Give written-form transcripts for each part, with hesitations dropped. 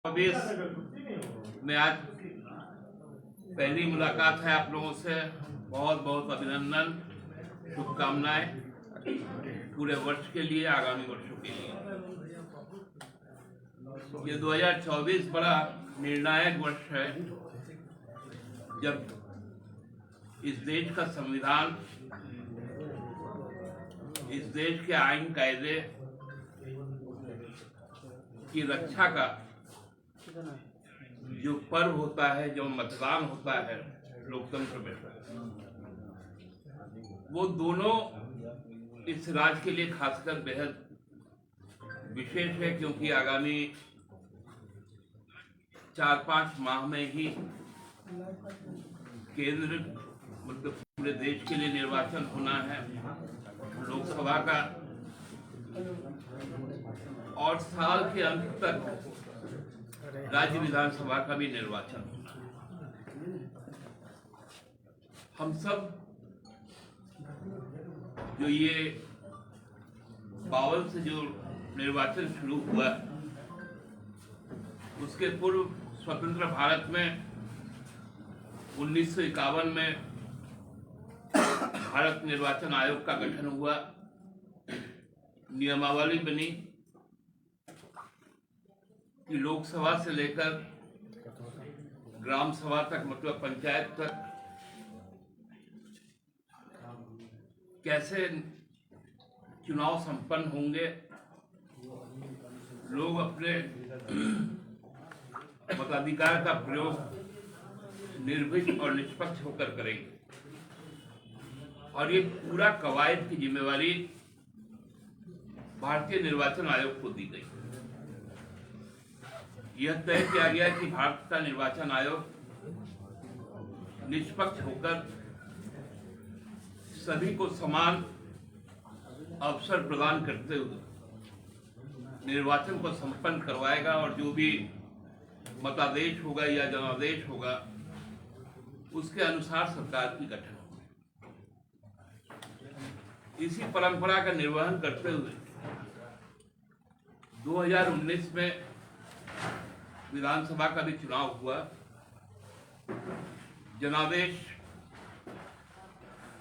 में आज पहली मुलाकात है आप लोगों से। बहुत बहुत अभिनंदन, शुभकामनाएं पूरे वर्ष के लिए, आगामी वर्षों के लिए। ये 2024 बड़ा निर्णायक वर्ष है, जब इस देश का संविधान, इस देश के आईन कायदे की रक्षा का जो पर्व होता है, जो मतदान होता है लोकतंत्र में, वो दोनों इस राज्य के लिए खासकर बेहद विशेष है, क्योंकि आगामी 4-5 माह में ही केंद्र मतलब पूरे देश के लिए निर्वाचन होना है, लोकसभा का, और साल के अंत तक राज्य विधानसभा का भी निर्वाचन होना है। हम सब जो ये 52 से जो निर्वाचन शुरू हुआ, उसके पूर्व स्वतंत्र भारत में 1951 में भारत निर्वाचन आयोग का गठन हुआ, नियमावली बनी कि लोकसभा से लेकर ग्राम सभा तक, मतलब पंचायत तक, कैसे चुनाव संपन्न होंगे, लोग अपने मताधिकार का प्रयोग निर्भीक और निष्पक्ष होकर करेंगे। और ये पूरा कवायद की जिम्मेवारी भारतीय निर्वाचन आयोग को दी गई। यह तय किया गया कि भारत का निर्वाचन आयोग निष्पक्ष होकर सभी को समान अवसर प्रदान करते हुए निर्वाचन को संपन्न करवाएगा, और जो भी मतादेश होगा या जनादेश होगा, उसके अनुसार सरकार की गठन होगी। इसी परंपरा का निर्वहन करते हुए 2019 में विधानसभा का भी चुनाव हुआ। जनादेश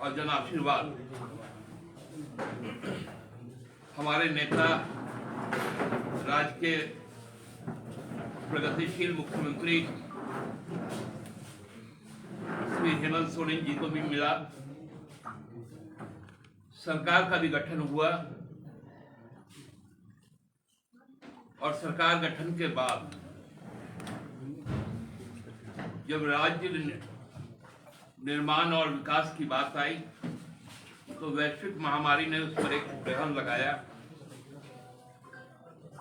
और जन आशीर्वाद हमारे नेता, राज्य के प्रगतिशील मुख्यमंत्री श्री हेमंत सोरेन जी को भी मिला। सरकार का भी गठन हुआ, और सरकार गठन के बाद जब राज्य निर्माण और विकास की बात आई, तो वैश्विक महामारी ने उस पर एक ग्रहण लगाया।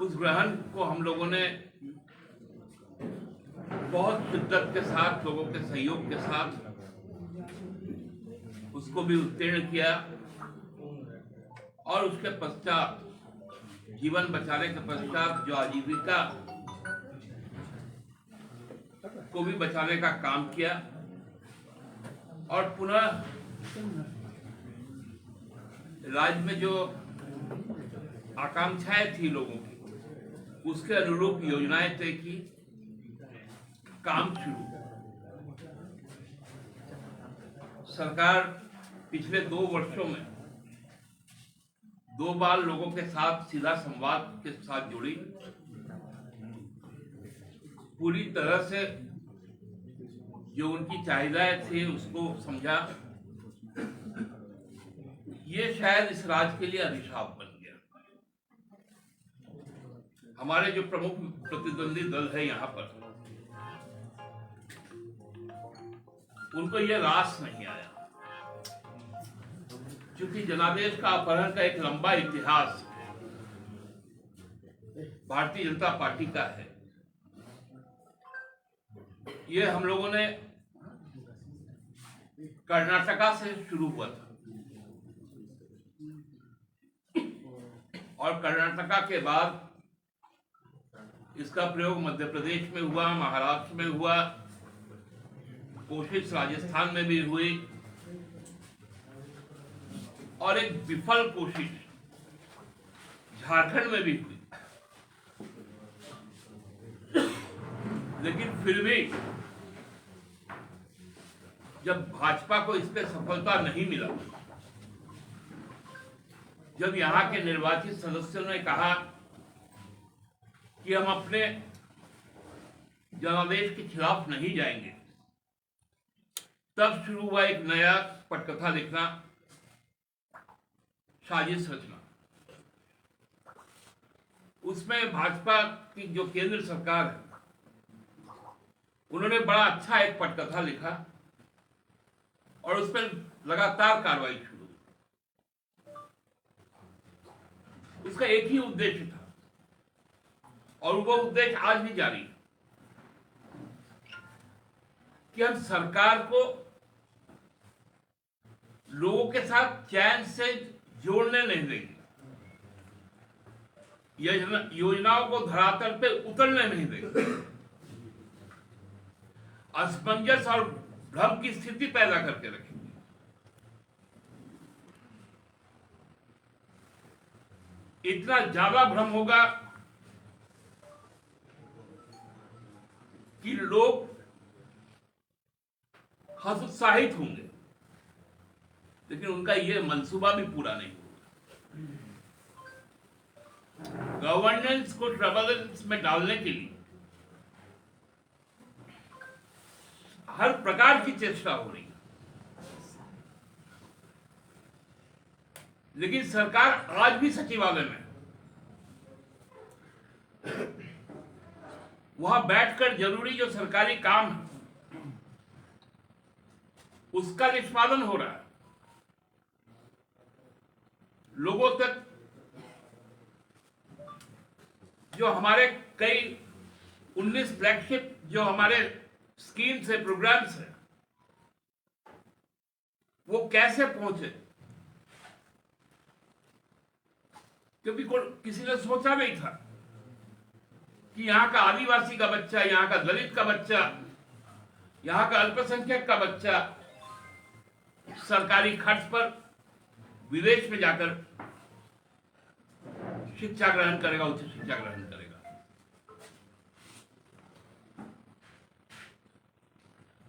उस ग्रहण को हम लोगों ने बहुत शिद्दत के साथ, लोगों के सहयोग के साथ उसको भी उत्तीर्ण किया, और उसके पश्चात, जीवन बचाने के पश्चात, जो आजीविका को भी बचाने का काम किया, और पुनः राज्य में जो आकांक्षाएं थी लोगों की, उसके अनुरूप योजनाएं तय की, काम शुरू। सरकार पिछले 2 वर्षों में 2 बार लोगों के साथ सीधा संवाद के साथ जुड़ी, पूरी तरह से जो उनकी चाहिदाएं थी उसको समझा। ये शायद इस राज्य के लिए अभिशाप बन गया। हमारे जो प्रमुख प्रतिद्वंदी दल है यहाँ पर, उनको ये रास नहीं आया, क्योंकि जनादेश का अपहरण का एक लंबा इतिहास भारतीय जनता पार्टी का है। ये हम लोगों ने कर्नाटका से शुरू हुआ था, और कर्नाटका के बाद इसका प्रयोग मध्य प्रदेश में हुआ, महाराष्ट्र में हुआ, कोशिश राजस्थान में भी हुई, और एक विफल कोशिश झारखंड में भी हुई। लेकिन फिर भी जब भाजपा को इस पे सफलता नहीं मिला, जब यहां के निर्वाचित सदस्यों ने कहा कि हम अपने जनादेश के खिलाफ नहीं जाएंगे, तब शुरू हुआ एक नया पटकथा लिखना, साजिश रचना। उसमें भाजपा की जो केंद्र सरकार है, उन्होंने बड़ा अच्छा एक पटकथा लिखा और उस पर लगातार कार्रवाई शुरू। उसका एक ही उद्देश्य था और वो उद्देश्य आज भी जारी है कि हम सरकार को लोगों के साथ चैन से जोड़ने नहीं देंगे, योजनाओं को धरातल पे उतरने नहीं देंगे, असमंजस और भ्रम की स्थिति पैदा करके रखेंगे। इतना ज्यादा भ्रम होगा कि लोग हतोत्साहित होंगे, लेकिन उनका यह मंसूबा भी पूरा नहीं होगा। गवर्नेंस को ट्रबलेंस में डालने के लिए हर प्रकार की चेष्टा हो रही है, लेकिन सरकार आज भी सचिवालय में वहां बैठकर जरूरी जो सरकारी काम है उसका निष्पादन हो रहा है। लोगों तक जो हमारे कई 19 फ्लैगशिप जो हमारे स्कीम्स है, प्रोग्राम्स है, वो कैसे पहुंचे, क्योंकि किसी ने सोचा नहीं था कि यहां का आदिवासी का बच्चा, यहां का दलित का बच्चा, यहां का अल्पसंख्यक का बच्चा सरकारी खर्च पर विदेश में जाकर शिक्षा ग्रहण करेगा, उच्च शिक्षा ग्रहण करेगा।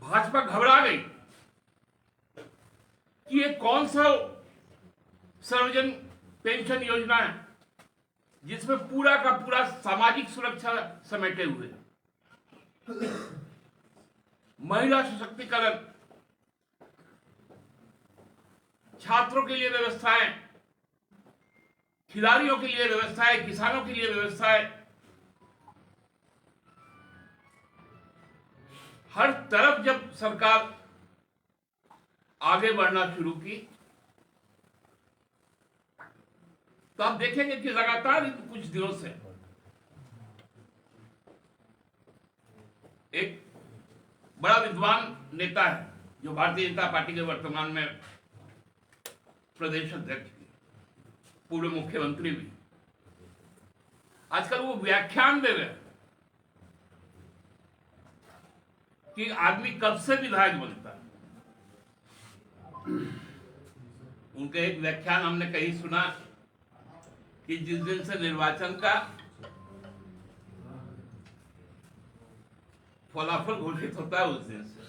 भाजपा घबरा गई कि ये कौन सा सर्वजन पेंशन योजना है जिसमें पूरा का पूरा सामाजिक सुरक्षा समेटे हुए, महिला सशक्तिकरण, छात्रों के लिए व्यवस्थाएं, खिलाड़ियों के लिए व्यवस्थाएं, किसानों के लिए व्यवस्थाएं, हर तरफ जब सरकार आगे बढ़ना शुरू की तो आप देखेंगे कि लगातार कुछ दिनों से एक बड़ा विद्वान नेता है जो भारतीय जनता पार्टी के वर्तमान में प्रदेश अध्यक्ष, पूर्व मुख्यमंत्री भी, आजकल वो व्याख्यान दे रहे हैं कि आदमी कब से विधायक बनता है। उनका एक व्याख्यान हमने कहीं सुना कि जिस दिन से निर्वाचन का फलाफल घोषित होता है उस दिन से।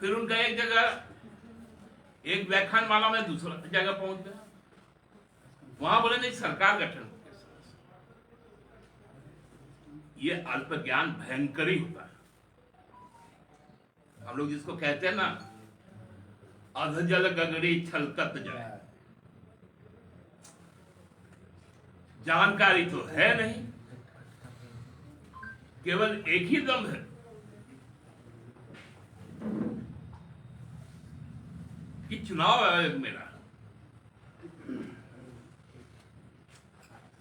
फिर उनका एक जगह एक व्याख्यान माला में दूसरा जगह पहुंच गया, वहां बोले नहीं सरकार गठन हो गया। ये अल्प ज्ञान भयंकर ही होता है। हम लोग जिसको कहते हैं ना, अधजल गगड़ी छलकत जाए, जानकारी तो है नहीं, केवल एक ही दम है कि चुनाव आयोग मेरा,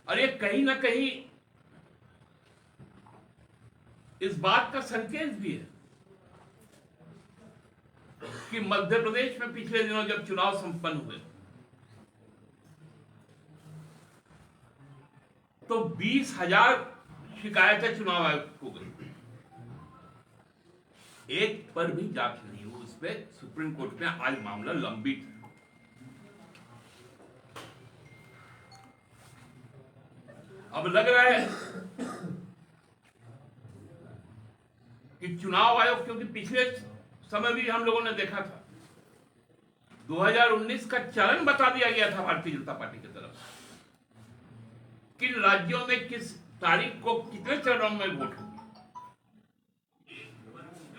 और ये कहीं ना कहीं इस बात का संकेत भी है कि मध्य प्रदेश में पिछले दिनों जब चुनाव संपन्न हुए तो 20,000 शिकायतें चुनाव आयोग को गई, एक पर भी जांच नहीं हुई। उस पर सुप्रीम कोर्ट में आज मामला लंबित है। अब लग रहा है कि चुनाव आयोग, क्योंकि पिछले समय भी हम लोगों ने देखा था 2019 का चरण बता दिया गया था भारतीय जनता पार्टी की तरफ से, किन राज्यों में किस तारीख को कितने चरणों में वोट होगी।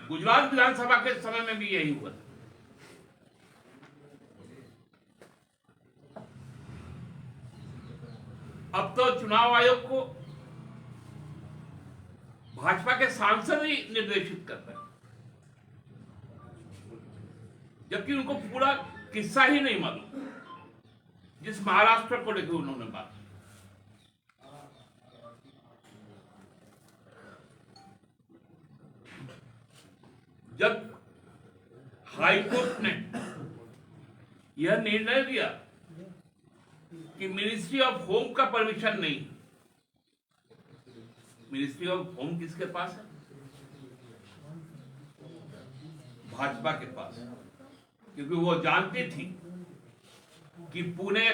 गुजरात विधानसभा के समय में भी यही हुआ था। अब तो चुनाव आयोग को भाजपा के सांसद ही निर्देशित करता है, जबकि उनको पूरा किस्सा ही नहीं मालूम जिस महाराष्ट्र को लेकर उन्होंने बात। जब हाईकोर्ट ने यह निर्णय दिया कि मिनिस्ट्री ऑफ होम का परमिशन नहीं, मिनिस्ट्री ऑफ होम किसके पास है? भाजपा के पास, क्योंकि वो जानती थी कि पुणे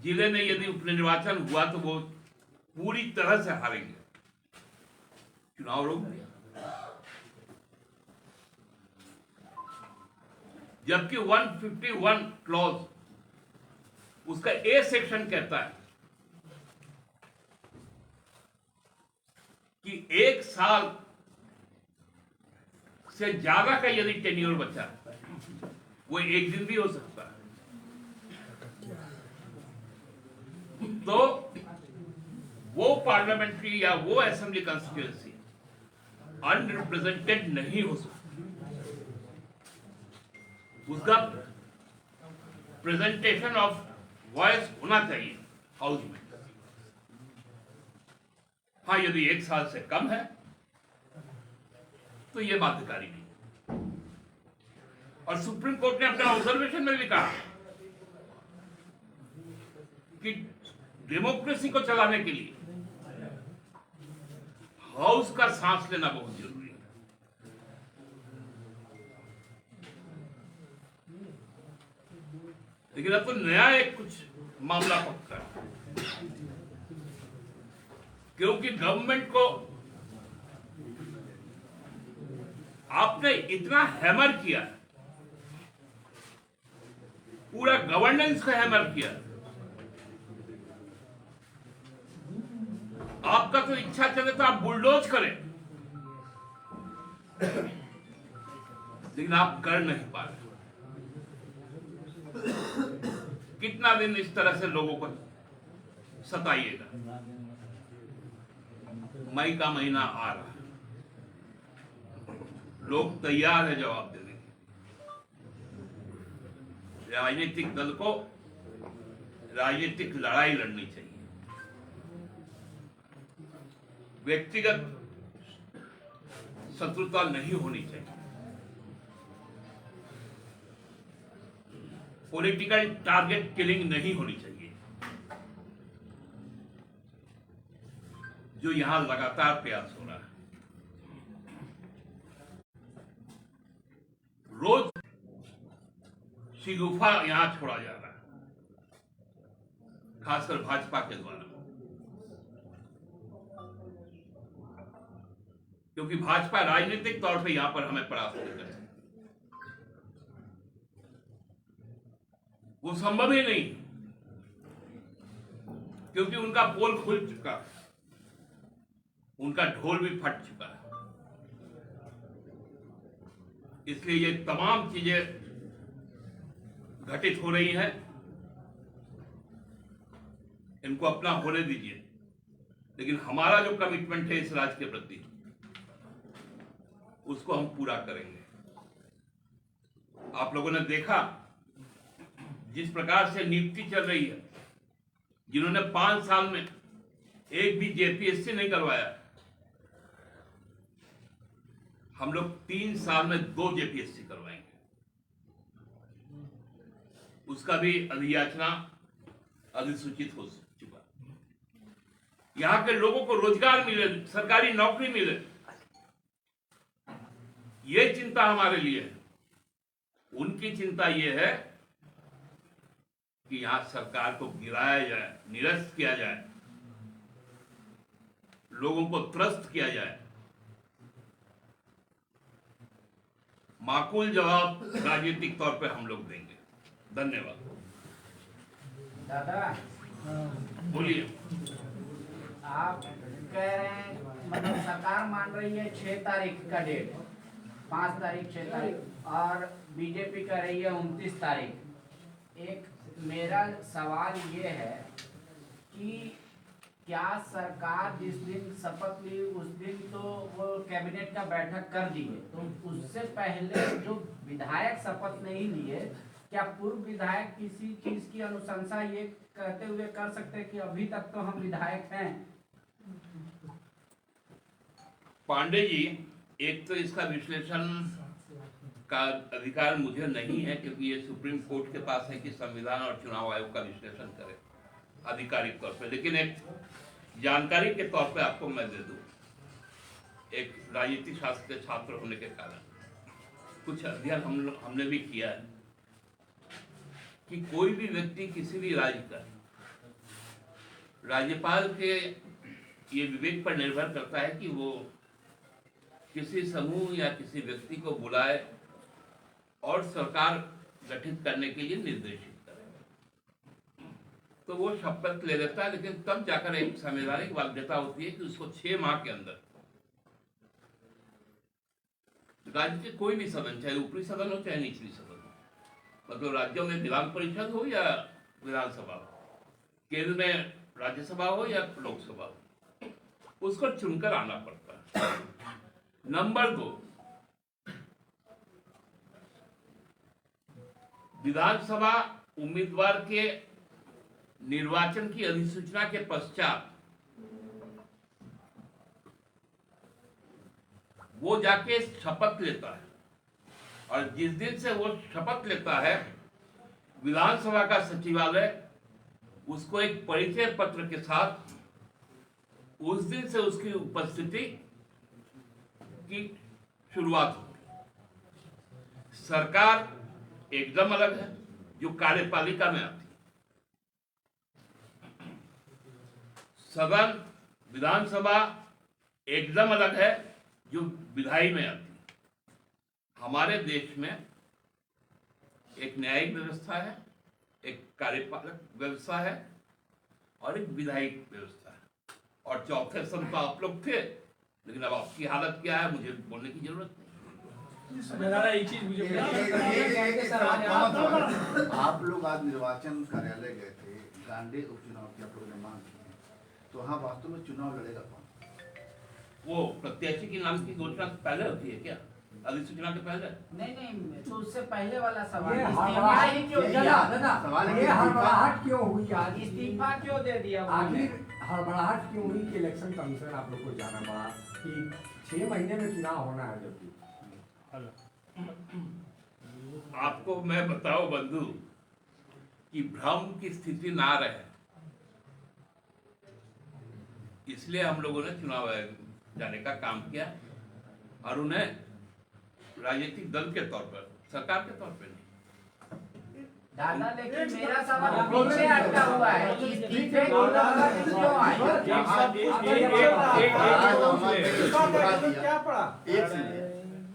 जिले में यदि उपनिर्वाचन हुआ तो वो पूरी तरह से हारेंगे, चुनाव रोक दिया। जबकि 151 क्लॉज उसका ए सेक्शन कहता है कि 1 साल से ज्यादा का यदि टेन्योर बचा वो 1 दिन भी हो सकता है, तो वो पार्लियामेंट्री या वो असेंबली कॉन्स्टिट्यूएंसी अनरिप्रेजेंटेड नहीं हो सकती। उसका प्रेजेंटेशन ऑफ वॉइस होना चाहिए हाउस में। हाँ, यदि 1 साल से कम है तो यह बाध्यकारी नहीं। और सुप्रीम कोर्ट ने अपने ऑब्जर्वेशन में भी कहा कि डेमोक्रेसी को चलाने के लिए हाउस का सांस लेना बहुत जरूरी है। लेकिन अब तो नया एक कुछ मामला पक्का है, क्योंकि गवर्नमेंट को आपने इतना हैमर किया, पूरा गवर्नेंस को हैमर किया। आपका तो इच्छा चले तो आप बुलडोज करें, लेकिन आप कर नहीं पा रहे। कितना दिन इस तरह से लोगों को सताइएगा? मई का महीना आ रहा है, लोग तैयार है जवाब देने के। राजनीतिक दल को राजनीतिक लड़ाई लड़नी चाहिए, व्यक्तिगत शत्रुता नहीं होनी चाहिए, पॉलिटिकल टारगेट किलिंग नहीं होनी चाहिए, जो यहां लगातार प्रयास हो रहा है। रोज शिगुफा यहां छोड़ा जा रहा है, खासकर भाजपा के द्वारा, क्योंकि भाजपा राजनीतिक तौर पे यहां पर हमें परास्त कर है। वो संभव ही नहीं, क्योंकि उनका पोल खुल चुका है, उनका ढोल भी फट चुका है। इसलिए ये तमाम चीजें घटित हो रही हैं, इनको अपना होने दीजिए। लेकिन हमारा जो कमिटमेंट है इस राज्य के प्रति, उसको हम पूरा करेंगे। आप लोगों ने देखा जिस प्रकार से नियुक्ति चल रही है, जिन्होंने 5 साल में एक भी जेपीएससी नहीं करवाया, हम लोग 3 साल में 2 जेपीएससी करवाएंगे। उसका भी अधियाचना अधिसूचित हो चुका। यहां के लोगों को रोजगार मिले, सरकारी नौकरी मिले, ये चिंता हमारे लिए है। उनकी चिंता ये है कि यहां सरकार को गिराया जाए, निरस्त किया जाए, लोगों को त्रस्त किया जाए, माकूल जवाब राजनीतिक तौर पे हम लोग देंगे। धन्यवाद। दादा बोलिए। आप कह रहे हैं मतलब सरकार मान रही है 6 तारीख का डेट, 5 तारीख 6 तारीख, और बीजेपी कह रही है 29 तारीख। एक मेरा सवाल ये है कि क्या सरकार जिस दिन शपथ ली उस दिन तो वो कैबिनेट का बैठक कर दी है, तो उससे पहले जो विधायक शपथ नहीं लिए, क्या पूर्व विधायक किसी चीज की अनुशंसा ये कहते हुए कर सकते हैं कि अभी तक तो हम विधायक हैं? पांडे जी, एक तो इसका विश्लेषण का अधिकार मुझे नहीं है, क्योंकि ये सुप्रीम कोर्ट के पास है कि संविधान और चुनाव आयोग का विश्लेषण करे आधिकारिक तौर पे। लेकिन एक जानकारी के तौर पे आपको मैं दे दूं, एक राजनीति शास्त्र के छात्र होने के कारण कुछ अध्ययन हमने भी किया है कि कोई भी व्यक्ति किसी भी राज्य का राज्यपाल के ये विवेक पर निर्भर करता है कि वो किसी समूह या किसी व्यक्ति को बुलाए और सरकार गठित करने के लिए निर्देशित करे, तो वो शपथ ले लेता है। लेकिन तब जाकर एक संवैधानिक बाध्यता होती है कि उसको 6 माह के अंदर राज्य के कोई भी सदन, चाहे ऊपरी सदन हो चाहे निचली सदन हो, मतलब राज्यों में विधान परिषद हो या विधानसभा हो, केंद्र में राज्यसभा हो या लोकसभा हो, उसको चुनकर आना पड़ता है। नंबर 2, विधानसभा उम्मीदवार के निर्वाचन की अधिसूचना के पश्चात वो जाके शपथ लेता है, और जिस दिन से वो शपथ लेता है विधानसभा का सचिवालय उसको एक परिचय पत्र के साथ उस दिन से उसकी उपस्थिति की शुरुआत होगी। सरकार एकदम अलग है जो कार्यपालिका में आती है, सदन विधानसभा एकदम अलग है जो विधायी में आती है। हमारे देश में एक न्यायिक व्यवस्था है, एक कार्यपालक व्यवस्था है और एक विधायिक व्यवस्था है, और चौथे स्तंभ तो आप लोग थे, लेकिन अब आपकी हालत क्या है मुझे बोलने की जरूरत नहीं। एक चीज मुझे आप लोग आज निर्वाचन कार्यालय गए थे, गांधी उपचुनाव की आप लोगों ने मांग की है, तो वहाँ वास्तव में चुनाव लड़ेगा कौन? वो प्रत्याशी के नाम की घोषणा पहले होती है क्या, अधिसूचना के पहले? नहीं, तो उससे पहले वाला सवाल ये इस्तीफा ही क्यों दिया? ये हड़बड़ाहट क्यों हुई आज? इस्तीफा क्यों दे दिया? आखिर हड़बड़ाहट क्यों हुई कि इलेक्शन कमीशन आप लोग को जाना पड़ा कि 6 महीने में चुनाव होना है? जबकि आपको मैं बताऊं बंधु कि भ्रम की स्थिति ना रहे, इसलिए हम लोगों ने चुनाव आयोग जाने का काम किया, और उन्हें राजनीतिक दल के तौर पर, सरकार के तौर पर नहीं। दादा, लेकिन मेरा सवाल पीछे अटका हुआ है कि इस्तीफे क्यों आए? क्या पड़ा?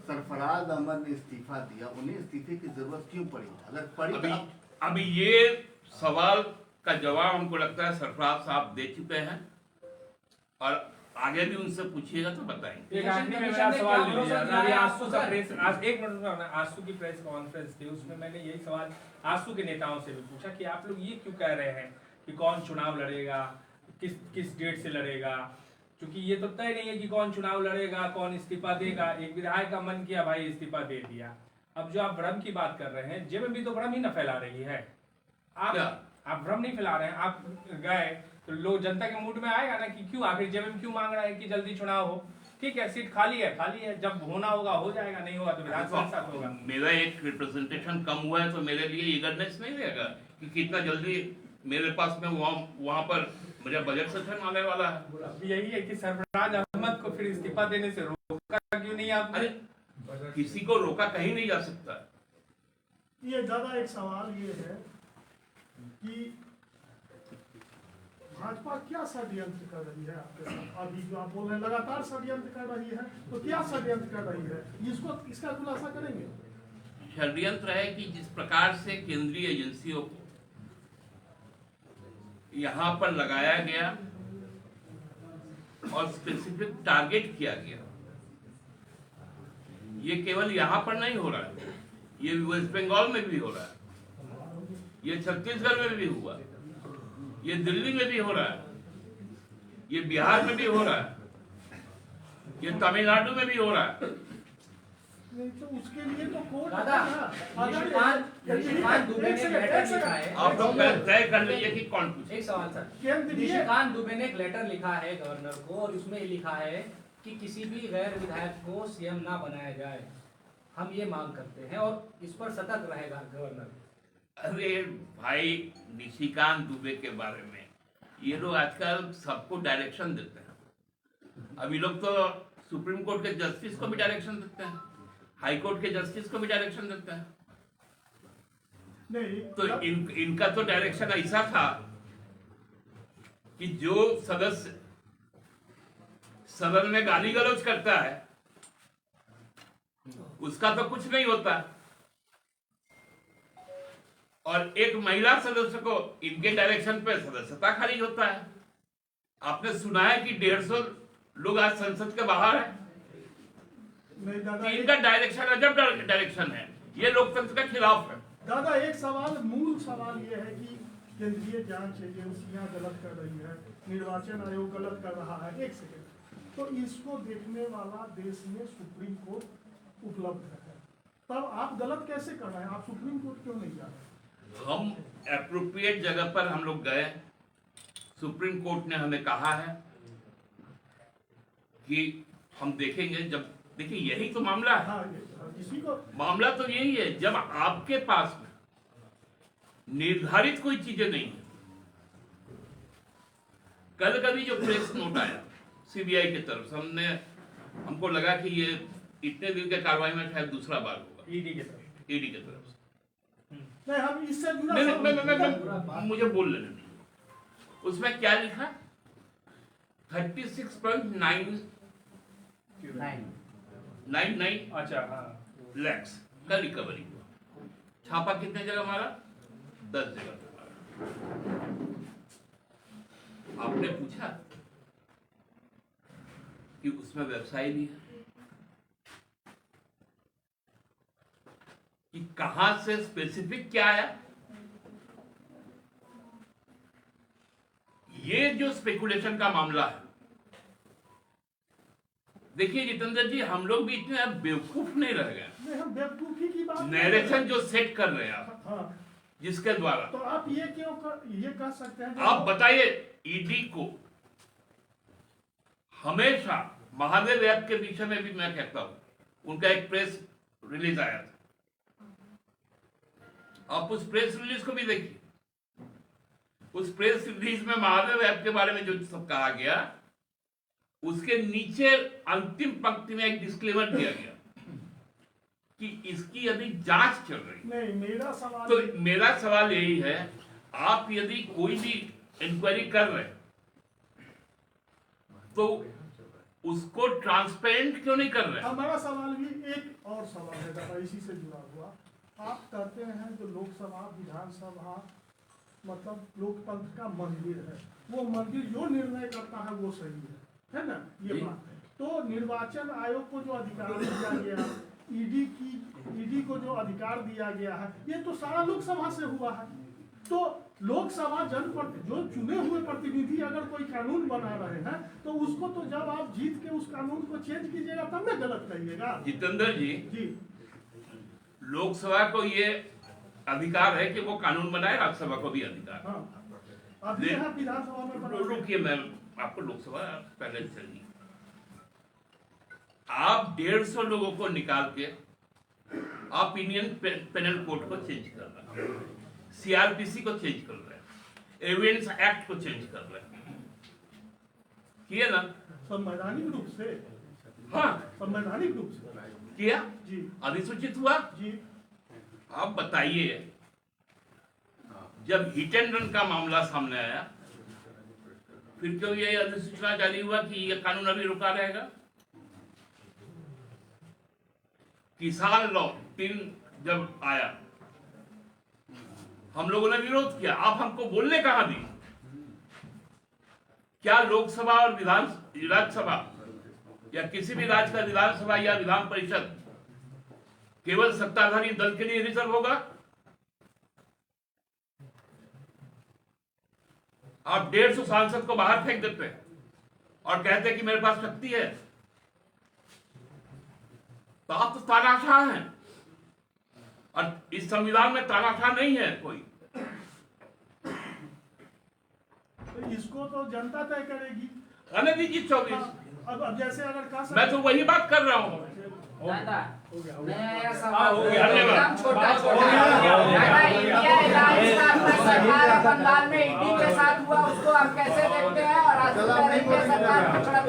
सरफराज अहमद ने इस्तीफा दिया, उन्हें इस्तीफे की जरूरत क्यों पड़ी? अगर पड़ी अभी ये सवाल का जवाब हमको लगता है सरफराज साहब दे चुके हैं, और आगे भी उनसे पूछिएगा तो बताएंगे। एक आखिरी में मेरा सवाल ले लीजिए। अभी आजसू का प्रेस, आज एक मिनट में आजसू की प्रेस कॉन्फ्रेंस थी, उसमें मैंने यही सवाल आजसू के नेताओं से भी पूछा कि आप लोग ये क्यों कह रहे हैं कि कौन चुनाव लड़ेगा, किस डेट से लड़ेगा, क्योंकि ये तो तय नहीं है कि कौन चुनाव लड़ेगा, कौन इस्तीफा देगा। एक विधायक का मन किया, भाई इस्तीफा दे दिया। अब जो आप भ्रम की बात कर रहे हैं, जेब भी तो भ्रम ही न फैला रही है। आप भ्रम नहीं फैला रहे हैं। आप गए तो लोग, जनता के मूड में आएगा ना कि क्यों आखिर जेब क्यों मांग रहा है कि जल्दी चुनाव हो। ठीक है, सीट खाली है, जब होना होगा हो जाएगा, नहीं होगा तो विधानसभा होगा। मेरा एक रिप्रेजेंटेशन कम हुआ है तो मेरे लिए ईगरनेस नहीं रहेगा कि कितना जल्दी मेरे पास में वहाँ पर मुझे बजट सेशन आने वाला है। अब यही है कि सरफराज अहमद को फिर इस्तीफा देने से रोका क्यों नहीं आपने? अरे किसी को रोका कहीं नहीं जा सकता। ये ज्यादा एक सवाल ये है कि भाजपा क्या षड्यंत्र कर रही है आपके साथ? अभी जो आप बोल रहे हैं लगातार षड्यंत्र कर रही है, तो क्या षड्यंत्र कर रही है, इसका खुलासा करेंगे? षड्यंत्र है कि जिस प्रकार से केंद्रीय एजेंसियों को यहां पर लगाया गया और स्पेसिफिक टारगेट किया गया, ये केवल यहां पर नहीं हो रहा है, ये वेस्ट बंगाल में भी हो रहा है, ये छत्तीसगढ़ में भी हुआ, ये दिल्ली में भी हो रहा है, ये बिहार में भी हो रहा है, ये तमिलनाडु में भी हो रहा है। नहीं तो उसके लिए तो कोर्ट दादा, निशिकांत दुबे ने लेटर लिखा है। आप लोग तय कर लीजिए कि कौन पूछे। एक सवाल सर, केंद्रीय निशिकांत दुबे ने एक लेटर लिखा है गवर्नर को और उसमें ये लिखा है कि किसी भी गैर विधायक को सीएम ना बनाया जाए, हम ये मांग करते हैं और इस पर सतर्क रहेगा गवर्नर। अरे भाई, निशिकांत दुबे के बारे में ये लोग आजकल सबको डायरेक्शन देते हैं। अभी लोग तो सुप्रीम कोर्ट के जस्टिस को भी डायरेक्शन देते हैं, हाई कोर्ट के जस्टिस को भी डायरेक्शन देते हैं। नहीं तो इनका तो डायरेक्शन ऐसा था कि जो सदस्य सदन में गाली गलौज करता है उसका तो कुछ नहीं होता, और एक महिला सदस्य को इनके डायरेक्शन पे सदस्यता खारिज होता है। आपने सुना है कि 150 लोग आज संसद के बाहर है। नहीं दादा, इनका डायरेक्शन अजब डायरेक्शन है, ये लोकतंत्र के खिलाफ है। दादा एक सवाल, मूल सवाल ये है कि केंद्रीय जांच एजेंसियां गलत कर रही है, निर्वाचन आयोग गलत कर रहा है। एक सेकंड, तो इसको देखने वाला देश में सुप्रीम कोर्ट उपलब्ध है, तब आप गलत कैसे कर रहे हैं? आप सुप्रीम कोर्ट क्यों नहीं जा रहे? हम एप्रोप्रिएट जगह पर हम लोग गए, सुप्रीम कोर्ट ने हमें कहा है कि हम देखेंगे। जब देखिए यही तो मामला है, हाँ, इसी को मामला तो यही है, जब आपके पास में निर्धारित कोई चीजें नहीं है। कल कभी जो प्रेस नोट आया सीबीआई की तरफ से, हमको लगा कि ये इतने दिन के कार्रवाई में शायद दूसरा बार होगा ईडी की तरफ से। नहीं, हम इससे जुड़ा नहीं, मुझे बोल लेने दीजिए। उसमें क्या लिखा? 36.999 अच्छा हाँ लैक्स का रिकवरी हुआ। छापा कितने जगह मारा? 10 जगह पे मारा। आपने पूछा कि उसमें व्यवसाय भी है, कि कहां से स्पेसिफिक क्या आया। ये जो स्पेकुलेशन का मामला है, देखिए जितेंद्र जी, हम लोग भी इतने अब बेवकूफ नहीं रह गए। नहीं, हम बेवकूफी की बात नैरेशन जो सेट कर रहे हैं आप, हाँ, जिसके द्वारा, तो आप ये क्यों ये कह सकते हैं? आप बताइए, ईडी को हमेशा महादेव ऐप के विषय में भी मैं कहता हूं, उनका एक प्रेस रिलीज आया था, आप उस प्रेस रिलीज को भी देखिए। उस प्रेस रिलीज में महादेव ऐप के बारे में जो सब कहा गया, उसके नीचे अंतिम पंक्ति में एक डिस्क्लेमर दिया गया कि इसकी यदि जांच चल रही। नहीं, मेरा सवाल तो मेरा सवाल यही है, आप यदि कोई भी इंक्वायरी कर रहे हैं तो उसको ट्रांसपेरेंट क्यों नहीं कर रहे? हमारा सवाल भी एक और सवाल है दादा, इसी से जुड़ा हुआ। आप कहते हैं जो लोकसभा विधानसभा मतलब लोकतंत्र का मंदिर है, वो मंदिर जो निर्णय करता है वो सही है ना? ये बात है। तो निर्वाचन आयोग को जो अधिकार दिया गया, ईडी को जो अधिकार दिया गया है, ये तो सारा लोकसभा से हुआ है। तो लोकसभा जो चुने हुए प्रतिनिधि अगर कोई कानून बना रहे हैं, तो उसको तो जब आप जीत के उस कानून को चेंज कीजिएगा तब ना गलत कहिएगा। जितेंद्र जी, जी, लोकसभा को ये अधिकार है कि वो कानून बनाए, राज्यसभा को भी अधिकार। हाँ, अभी यहाँ विधानसभा में बना है। रुकिए, मैं आपको लोकसभा पहले चलिए। आप 150 लोगों को निकाल के आप इंडियन पेनल कोड को चेंज कर रहे हैं, सीआरपीसी को चेंज कर रहे हैं, एविडेंस एक्ट को चेंज कर रहे हैं, किया ना? संवैधानिक रूप से, हाँ, संवैधानिक रूप से किया। जी, अधिसूचित हुआ। जी, आप बताइए, जब हिट एंड रन का मामला सामने आया, फिर क्यों ये अधिसूचना जारी हुआ कि ये कानून अभी रुका रहेगा? किसान लॉ जब आया हम लोगों ने विरोध किया। आप हमको बोलने कहां दी? क्या लोकसभा और राज्यसभा या किसी भी राज्य का विधानसभा या विधान परिषद केवल सत्ताधारी दल के लिए रिजर्व होगा? आप 150 सांसद को बाहर फेंक देते हैं और कहते हैं कि मेरे पास शक्ति है, तो आप तो तानाशाह हैं। और इस संविधान में तानाशाह नहीं है कोई। तो इसको तो जनता तय करेगी। आने दीजिए 24। अब जैसे अगर कहा मैं तो वही बात कर रहा हूं। दादा, नया हाँ, सवाल हो गया। एकदम छोटा हो छोटा। गया। दादा, इंडिया अलायंस का अपना सरकार बंगाल में ईडी के साथ हुआ, उसको आप कैसे देखते हैं? और आसिफ तरीके सरकार पिछड़ा